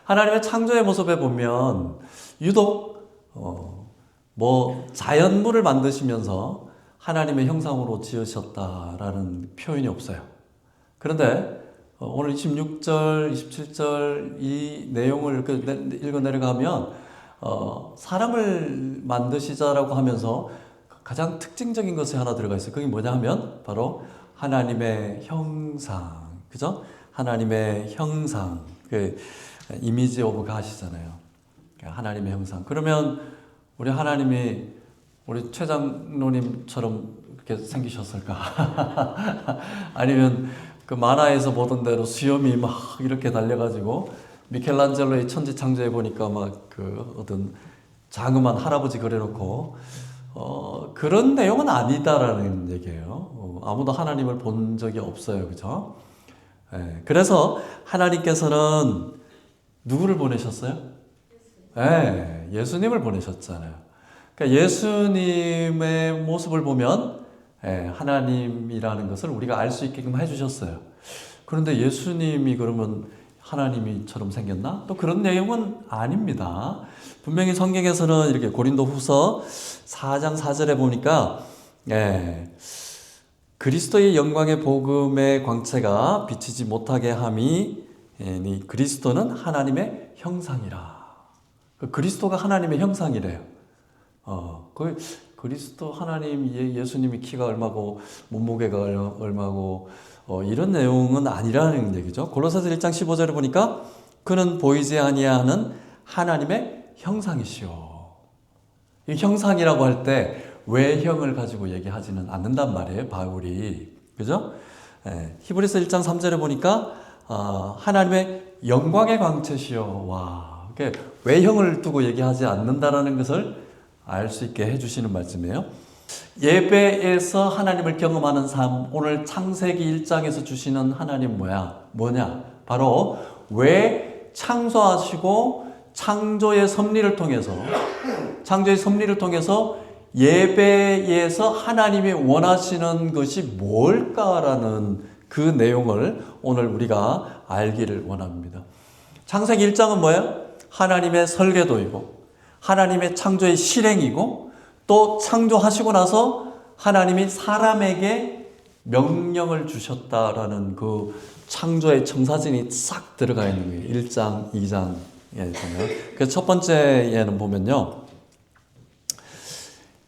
하나님의 창조의 모습에 보면 유독 자연물을 만드시면서 하나님의 형상으로 지으셨다라는 표현이 없어요. 그런데 오늘 26절, 27절 이 내용을 읽어 내려가면 사람을 만드시자라고 하면서 가장 특징적인 것이 하나 들어가 있어요. 그게 뭐냐 하면 바로 하나님의 형상, 그죠? 하나님의 형상, 그 이미지 오브 갓이잖아요. 하나님의 형상. 그러면 우리 하나님이 우리 최 장로님처럼 그렇게 생기셨을까? 아니면 그 만화에서 보던 대로 수염이 막 이렇게 달려가지고 미켈란젤로의 천지창조에 보니까 막 그 어떤 자그마한 할아버지 그려놓고 그런 내용은 아니다라는 얘기예요. 아무도 하나님을 본 적이 없어요, 그죠? 예, 그래서 하나님께서는 누구를 보내셨어요? 예, 예수님을 보내셨잖아요. 그러니까 예수님의 모습을 보면 하나님이라는 것을 우리가 알 수 있게끔 해주셨어요. 그런데 예수님이 그러면 하나님이처럼 생겼나? 또 그런 내용은 아닙니다. 분명히 성경에서는 이렇게 고린도후서 4장 4절에 보니까 그리스도의 영광의 복음의 광채가 비치지 못하게 함이 그리스도는 하나님의 형상이라. 그리스도가 하나님의 형상이래요. 그리스도 하나님 예수님이 키가 얼마고 몸무게가 얼마고 이런 내용은 아니라는 얘기죠. 골로새서 1장 15절에 보니까 그는 보이지 아니하는 하나님의 형상이시오. 이 형상이라고 할 때 외형을 가지고 얘기하지는 않는단 말이에요, 바울이. 그죠? 히브리서 1장 3절에 보니까 하나님의 영광의 광채시오. 와, 외형을 두고 얘기하지 않는다라는 것을 알 수 있게 해주시는 말씀이에요. 예배에서 하나님을 경험하는 삶, 오늘 창세기 1장에서 주시는 하나님 뭐냐? 바로 왜 창조하시고 창조의 섭리를 통해서 예배에서 하나님이 원하시는 것이 뭘까라는 그 내용을 오늘 우리가 알기를 원합니다. 창세기 1장은 뭐예요? 하나님의 설계도이고 하나님의 창조의 실행이고 또 창조하시고 나서 하나님이 사람에게 명령을 주셨다라는 그 창조의 청사진이 싹 들어가 있는 거예요. 1장, 2장에 보면. 그 첫 번째에는 보면요.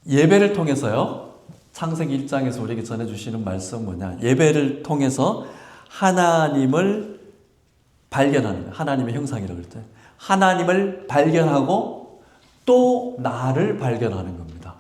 예배를 통해서요. 창세기 1장에서 우리에게 전해주시는 말씀 뭐냐. 예배를 통해서 하나님을 발견하는 거예요. 하나님의 형상이라고 할 때. 하나님을 발견하고 또 나를 발견하는 겁니다.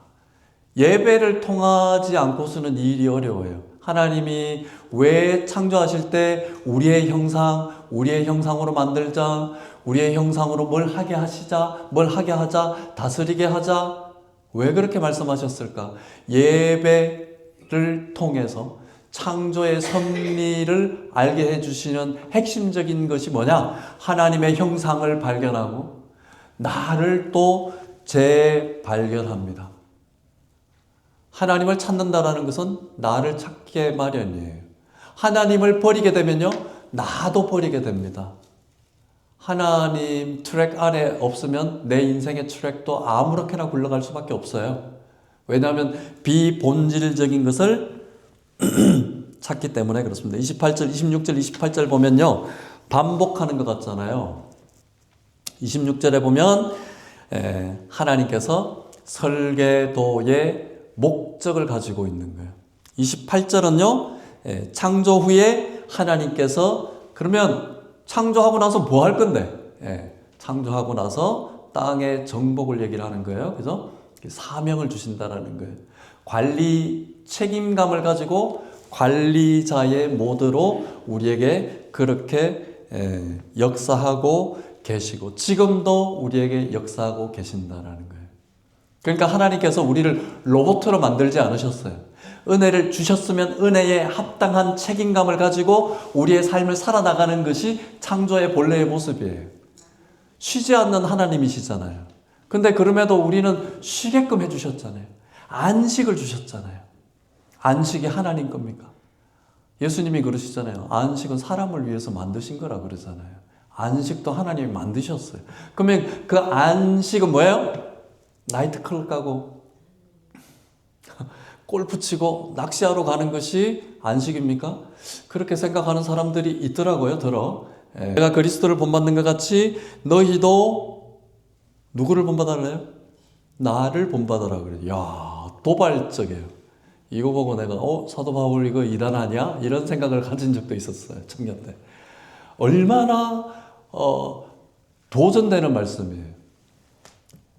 예배를 통하지 않고서는 이 일이 어려워요. 하나님이 왜 창조하실 때 우리의 형상으로 만들자, 우리의 형상으로 뭘 하게 하자, 다스리게 하자. 왜 그렇게 말씀하셨을까? 예배를 통해서 창조의 섭리를 알게 해주시는 핵심적인 것이 뭐냐? 하나님의 형상을 발견하고 나를 또 재발견합니다. 하나님을 찾는다라는 것은 나를 찾게 마련이에요. 하나님을 버리게 되면요, 나도 버리게 됩니다. 하나님 트랙 안에 없으면 내 인생의 트랙도 아무렇게나 굴러갈 수밖에 없어요. 왜냐하면 비본질적인 것을 찾기 때문에 그렇습니다. 26절, 28절 보면요, 반복하는 것 같잖아요. 26절에 보면 하나님께서 설계도의 목적을 가지고 있는 거예요. 28절은요, 창조 후에 하나님께서 그러면 창조하고 나서 뭐 할 건데? 창조하고 나서 땅의 정복을 얘기를 하는 거예요. 그래서 사명을 주신다라는 거예요. 관리 책임감을 가지고 관리자의 모드로 우리에게 그렇게 역사하고 계시고 지금도 우리에게 역사하고 계신다라는 거예요. 그러니까 하나님께서 우리를 로봇으로 만들지 않으셨어요. 은혜를 주셨으면 은혜에 합당한 책임감을 가지고 우리의 삶을 살아나가는 것이 창조의 본래의 모습이에요. 쉬지 않는 하나님이시잖아요. 근데 그럼에도 우리는 쉬게끔 해주셨잖아요. 안식을 주셨잖아요. 안식이 하나님 겁니까? 예수님이 그러시잖아요. 안식은 사람을 위해서 만드신 거라 그러잖아요. 안식도 하나님이 만드셨어요. 그러면 그 안식은 뭐예요? 나이트클럽 가고 골프 치고 낚시하러 가는 것이 안식입니까? 그렇게 생각하는 사람들이 있더라고요. 내가 그리스도를 본받는 것 같이 너희도 누구를 본받아래요? 나를 본받아라 그래요. 야, 도발적이에요. 이거 보고 내가 사도 바울 이거 이단 아니야? 이런 생각을 가진 적도 있었어요. 청년 때. 얼마나 도전되는 말씀이에요.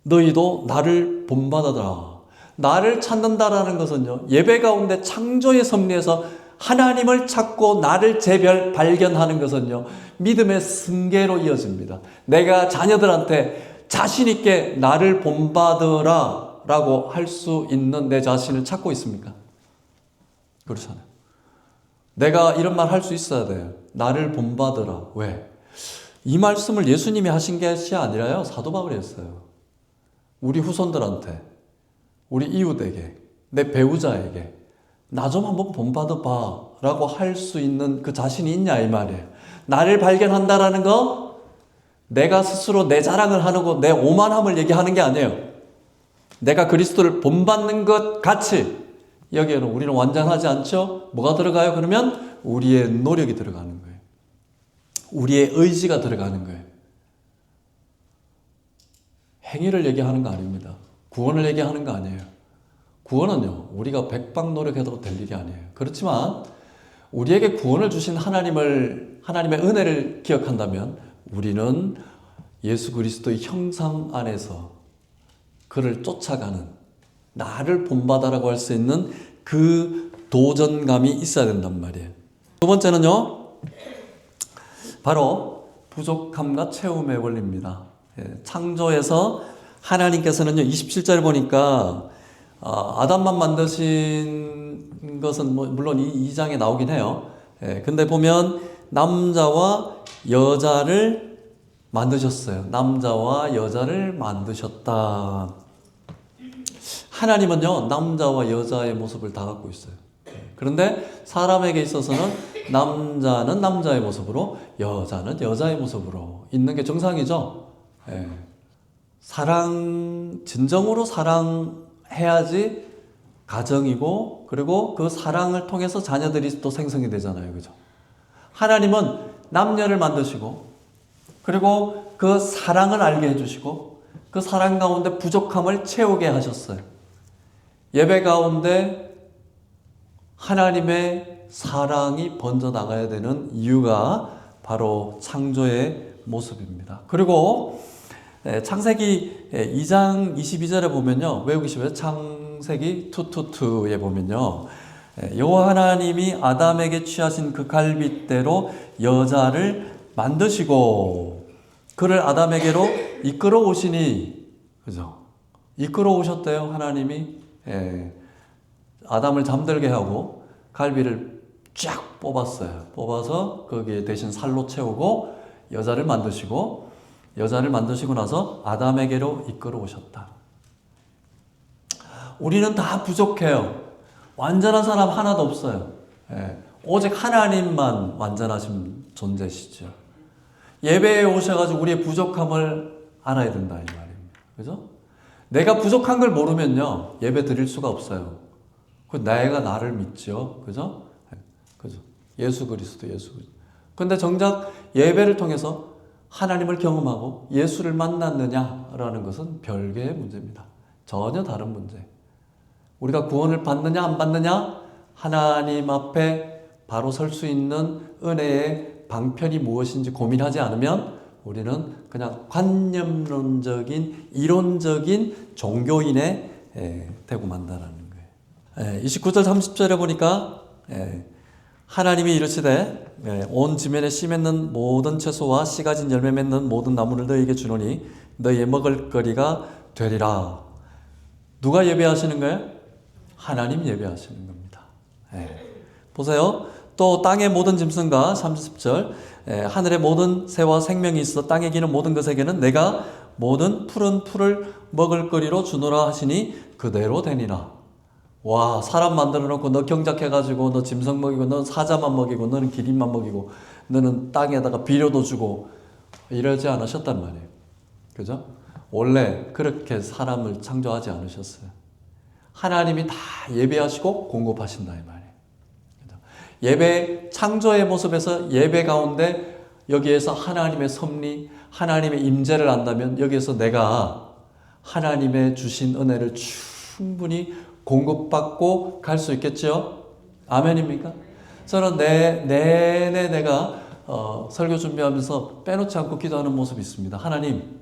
너희도 나를 본받아라. 나를 찾는다라는 것은요, 예배 가운데 창조의 섭리에서 하나님을 찾고 나를 발견하는 것은요, 믿음의 승계로 이어집니다. 내가 자녀들한테 자신있게 나를 본받으라 라고 할 수 있는 내 자신을 찾고 있습니까? 그렇잖아요. 내가 이런 말 할 수 있어야 돼요. 나를 본받으라. 왜? 이 말씀을 예수님이 하신 것이 아니라요, 사도 바울이 했어요. 우리 후손들한테, 우리 이웃에게, 내 배우자에게 나 좀 한번 본받아봐 라고 할 수 있는 그 자신이 있냐 이 말이에요. 나를 발견한다라는 거 내가 스스로 내 자랑을 하고 내 오만함을 얘기하는 게 아니에요. 내가 그리스도를 본받는 것 같이 여기에는 우리는 완전하지 않죠? 뭐가 들어가요? 그러면 우리의 노력이 들어가는 거예요. 우리의 의지가 들어가는 거예요. 행위를 얘기하는 거 아닙니다. 구원을 얘기하는 거 아니에요. 구원은요, 우리가 백방 노력해도 될 일이 아니에요. 그렇지만 우리에게 구원을 주신 하나님의 은혜를 기억한다면 우리는 예수 그리스도의 형상 안에서 그를 쫓아가는, 나를 본받아라고 할 수 있는 그 도전감이 있어야 된단 말이에요. 두 번째는요, 바로 부족함과 채움의 원리입니다. 창조에서 하나님께서는요, 27절 보니까 아담만 만드신 것은 물론 이 2장에 나오긴 해요. 근데 보면 남자와 여자를 만드셨어요. 남자와 여자를 만드셨다. 하나님은요, 남자와 여자의 모습을 다 갖고 있어요. 그런데 사람에게 있어서는 남자는 남자의 모습으로, 여자는 여자의 모습으로 있는 게 정상이죠. 진정으로 사랑해야지 가정이고, 그리고 그 사랑을 통해서 자녀들이 또 생성이 되잖아요. 그죠? 하나님은 남녀를 만드시고, 그리고 그 사랑을 알게 해주시고, 그 사랑 가운데 부족함을 채우게 하셨어요. 예배 가운데 하나님의 사랑이 번져나가야 되는 이유가 바로 창조의 모습입니다. 그리고 창세기 2장 22절에 보면요, 외우시면 창세기 2:2에 보면요, 여호와 하나님이 아담에게 취하신 그 갈빗대로 여자를 만드시고 그를 아담에게로 이끌어 오시니, 그죠? 이끌어 오셨대요, 하나님이. 아담을 잠들게 하고 갈비를 쫙 뽑아서 거기에 대신 살로 채우고 여자를 만드시고 나서 아담에게로 이끌어 오셨다. 우리는 다 부족해요. 완전한 사람 하나도 없어요. 오직 하나님만 완전하신 존재시죠. 예배에 오셔가지고 우리의 부족함을 알아야 된다 이 말입니다. 그죠? 내가 부족한 걸 모르면요, 예배 드릴 수가 없어요. 내가 나를 믿죠. 그죠? 그죠? 예수 그리스도. 근데 정작 예배를 통해서 하나님을 경험하고 예수를 만났느냐라는 것은 별개의 문제입니다. 전혀 다른 문제. 우리가 구원을 받느냐 안 받느냐, 하나님 앞에 바로 설 수 있는 은혜의 방편이 무엇인지 고민하지 않으면 우리는 그냥 관념론적인 이론적인 종교인에 되고 만다라는 거예요. 29절 30절에 보니까 하나님이 이르시되 온 지면에 씨 맺는 모든 채소와 씨 가진 열매 맺는 모든 나무를 너희에게 주노니 너희의 먹을 거리가 되리라. 누가 예배하시는 거예요? 하나님 예배하시는 겁니다. 보세요. 또 땅의 모든 짐승과 30절 하늘의 모든 새와 생명이 있어 땅에 기는 모든 것에게는 내가 모든 푸른 풀을 먹을 거리로 주노라 하시니 그대로 되니라. 와, 사람 만들어 놓고 너 경작해가지고 너 짐승 먹이고 너 사자만 먹이고 너는 기린만 먹이고 너는 땅에다가 비료도 주고 이러지 않으셨단 말이에요. 그죠? 원래 그렇게 사람을 창조하지 않으셨어요. 하나님이 다 예배하시고 공급하신다 이 말이에요. 예배 창조의 모습에서 예배 가운데 여기에서 하나님의 섭리, 하나님의 임재를 안다면 여기에서 내가 하나님의 주신 은혜를 충분히 공급받고 갈 수 있겠죠? 아멘입니까? 저는 내내 내가 설교 준비하면서 빼놓지 않고 기도하는 모습이 있습니다. 하나님,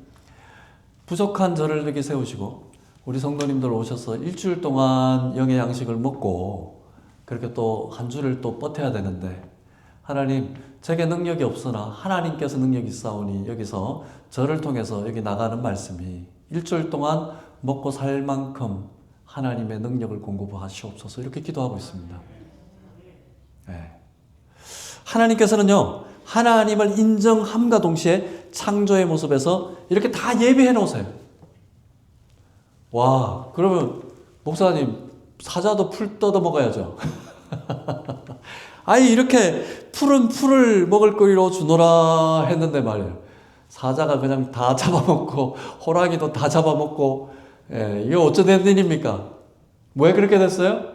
부족한 저를 이렇게 세우시고 우리 성도님들 오셔서 일주일 동안 영의 양식을 먹고 그렇게 또 한 주를 또 버텨야 되는데 하나님, 제게 능력이 없으나 하나님께서 능력이 있사오니 여기서 저를 통해서 여기 나가는 말씀이 일주일 동안 먹고 살 만큼 하나님의 능력을 공급하시옵소서 이렇게 기도하고 있습니다. 네. 하나님께서는요, 하나님을 인정함과 동시에 창조의 모습에서 이렇게 다 예배해 놓으세요. 와, 그러면 목사님 사자도 풀 뜯어 먹어야죠. 아니 이렇게 풀은 풀을 먹을거리로 주노라 했는데 말이에요. 사자가 그냥 다 잡아먹고 호랑이도 다 잡아먹고, 이게 어쩌된 일입니까? 왜 그렇게 됐어요?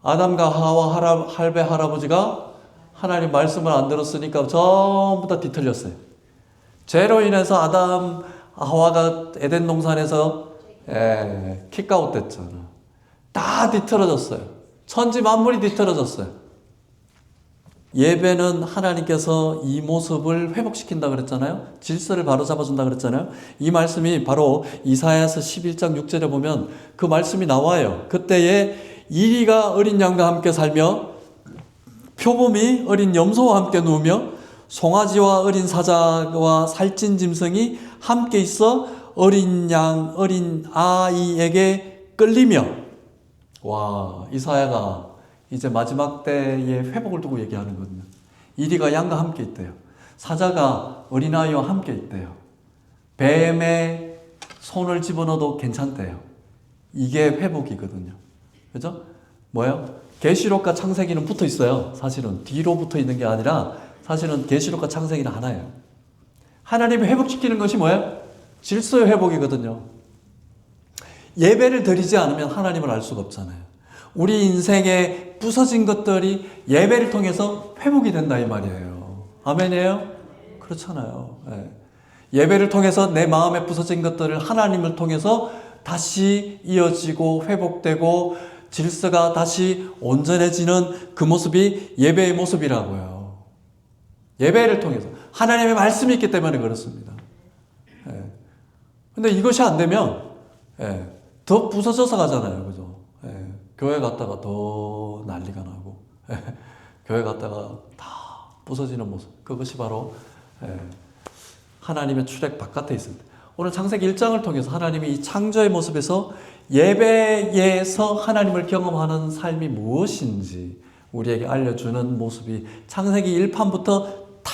아담과 하와 할배 할아버지가 하나님 말씀을 안 들었으니까 전부 다 뒤틀렸어요. 죄로 인해서 아담 하와가 에덴 동산에서 킥아웃 됐잖아. 다 뒤틀어졌어요. 천지 만물이 뒤틀어졌어요. 예배는 하나님께서 이 모습을 회복시킨다 그랬잖아요. 질서를 바로잡아준다 그랬잖아요. 이 말씀이 바로 이사야서 11장 6절에 보면 그 말씀이 나와요. 그때에 이리가 어린 양과 함께 살며 표범이 어린 염소와 함께 누우며 송아지와 어린 사자와 살찐 짐승이 함께 있어 어린 양, 어린 아이에게 끌리며. 와, 이사야가 이제 마지막 때의 회복을 두고 얘기하는 거거든요. 이리가 양과 함께 있대요. 사자가 어린아이와 함께 있대요. 뱀의 손을 집어넣어도 괜찮대요. 이게 회복이거든요. 그죠? 뭐예요? 계시록과 창세기는 붙어 있어요. 사실은 뒤로 붙어 있는 게 아니라 사실은 계시록과 창세기는 하나예요. 하나님이 회복시키는 것이 뭐예요? 질서의 회복이거든요. 예배를 드리지 않으면 하나님을 알 수가 없잖아요. 우리 인생에 부서진 것들이 예배를 통해서 회복이 된다 이 말이에요. 아멘이에요? 그렇잖아요. 예배를 통해서 내 마음에 부서진 것들을 하나님을 통해서 다시 이어지고 회복되고 질서가 다시 온전해지는 그 모습이 예배의 모습이라고요. 예배를 통해서 하나님의 말씀이 있기 때문에 그렇습니다. 근데 이것이 안 되면 더 부서져서 가잖아요. 그죠? 교회 갔다가 더 난리가 나고 교회 갔다가 다 부서지는 모습. 그것이 바로 하나님의 출애굽 바깥에 있습니다. 오늘 창세기 1장을 통해서 하나님이 이 창조의 모습에서 예배에서 하나님을 경험하는 삶이 무엇인지 우리에게 알려주는 모습이 창세기 1판부터 탁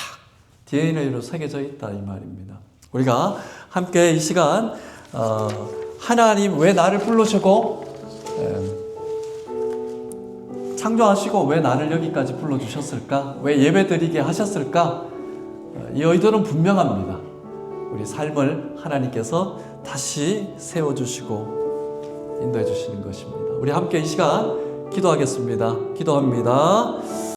DNA로 새겨져 있다 이 말입니다. 우리가 함께 이 시간 하나님 왜 나를 부르시고 창조하시고 왜 나를 여기까지 불러주셨을까? 왜 예배드리게 하셨을까? 이 의도는 분명합니다. 우리 삶을 하나님께서 다시 세워주시고 인도해 주시는 것입니다. 우리 함께 이 시간 기도하겠습니다. 기도합니다.